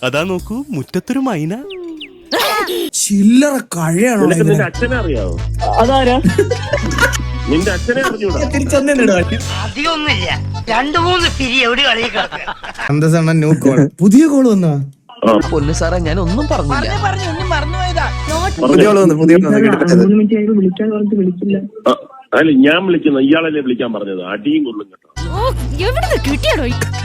അതാ നോക്കൂ മുറ്റത്തൊരു മൈന. ചില്ലറ കഴിയാണോ? നിന്റെ അച്ഛനെ അറിയാവോ? അതാരാ? നിന്റെ അച്ഛനെ അറിഞ്ഞൂടാ? അധികമൊന്നുമില്ല, 2-3 പിരി എവിടെ കളി കിടക്കുക. പുതിയ കോള് വന്നാ? പൊന്നു സാറേ ഞാൻ ഒന്നും പറഞ്ഞില്ല. അല്ല ഞാൻ വിളിക്കുന്ന ഇയാളല്ലേ വിളിക്കാൻ പറഞ്ഞത്? അടിയും കൊള്ളും കേട്ടോ.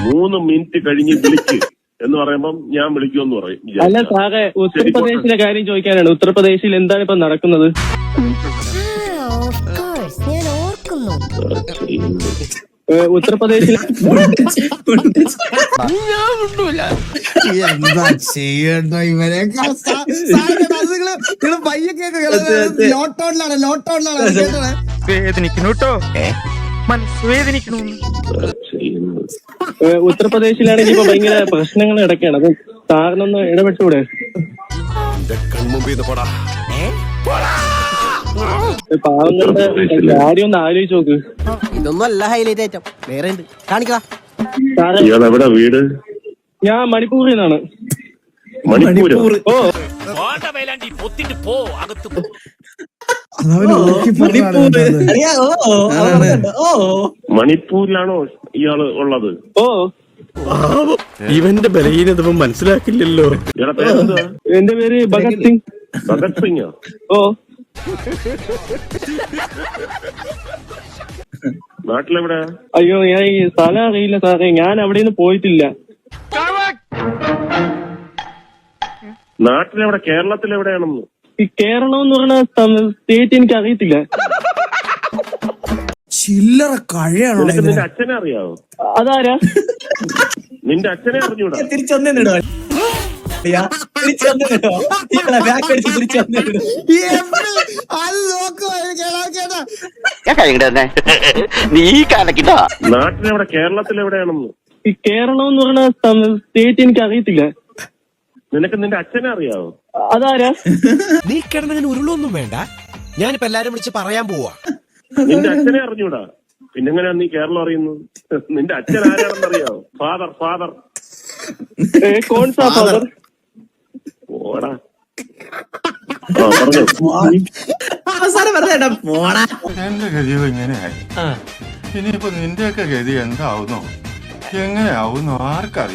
3 മിനിറ്റ് കഴിഞ്ഞ് വിളിക്ക് എന്ന് പറയുമ്പം ഞാൻ വിളിക്കുമെന്ന് പറയും. അല്ല സാറേ, ഉത്തർപ്രദേശിലെ കാര്യം ചോദിക്കാനാണ്. ഉത്തർപ്രദേശിൽ എന്താണ് ഇപ്പൊ നടക്കുന്നത്? ഉത്തർപ്രദേശിൽ എന്താ ചെയ്യണ്ട ഇവരെ? ഉത്തർപ്രദേശിലാണെങ്കിൽ ഇപ്പൊ ഭയങ്കര പ്രശ്നങ്ങൾ നടക്കുകയാണ്. അപ്പൊ സാറിനൊന്ന് ഇടപെട്ടൂടെ? പാവങ്ങളുടെ കാര്യം ഒന്ന് ആലോചിച്ച് നോക്ക്. ഇതൊന്നും അല്ല ഹൈലൈറ്റ് ഐറ്റം, വേറെ ഉണ്ട്, കാണിക്കാം. എവിടെ വീട്? ഞാൻ മണിപ്പൂരിൽ നിന്നാണ്. മണിപ്പൂർ? ഓ മണിപ്പൂരിലാണോ ഇയാള് ഉള്ളത്? ഓ ഇവന്റെ ബലഹീനത മനസ്സിലാക്കില്ലല്ലോ. ഇയാളെ പേരെന്തുവാ? എന്റെ പേര് ഭഗത് സിംഗ്. ഭഗത് സിംഗോ? ഓ നാട്ടിലെവിടെ? അയ്യോ ഞാൻ ഈ സ്ഥലം അറിയില്ല സാറേ, ഞാൻ അവിടെ നിന്ന് പോയിട്ടില്ല. നാട്ടിലെവിടെ? കേരളത്തിലെവിടെയാണെന്ന്? ഈ കേരളം എന്ന് പറഞ്ഞ സ്റ്റേറ്റ് എനിക്ക് അറിയത്തില്ല. ചില്ലറ കഴിയാണോ? നിന്റെ അച്ഛനെ അറിയാവോ? അതാരാ? നിന്റെ അച്ഛനെ അറിഞ്ഞൂടാ? നാട്ടിലെവിടെ? കേരളത്തിലെവിടെയാണെന്ന്? ഈ കേരളം എന്ന് പറഞ്ഞ സ്റ്റേറ്റ് എനിക്ക് അറിയത്തില്ല. നിനക്ക് നിന്റെ അച്ഛനെ അറിയാവോ? അതാരാ? നീ കിടന്നതിന് ഉരുളൊന്നും വേണ്ട, ഞാനിപ്പോ എല്ലാരും വിളിച്ച് പറയാൻ പോവാ. നിന്റെ അച്ഛനെ അറിഞ്ഞൂടാ? പിന്നെങ്ങനെയാ നീ കേരളം അറിയുന്നു? നിന്റെ അച്ഛൻ ആരാണെന്ന് അറിയാവോ? ഫാദർ. കോൺ സാ ഫാദർ? ഓടാ എന്റെ ഗതിയോ ഇങ്ങനെയായി. ഇനിയിപ്പോ നിന്റെയൊക്കെ ഗതി എന്താവുന്നോ എങ്ങനെയാവുന്നോ ആർക്കറിയാം.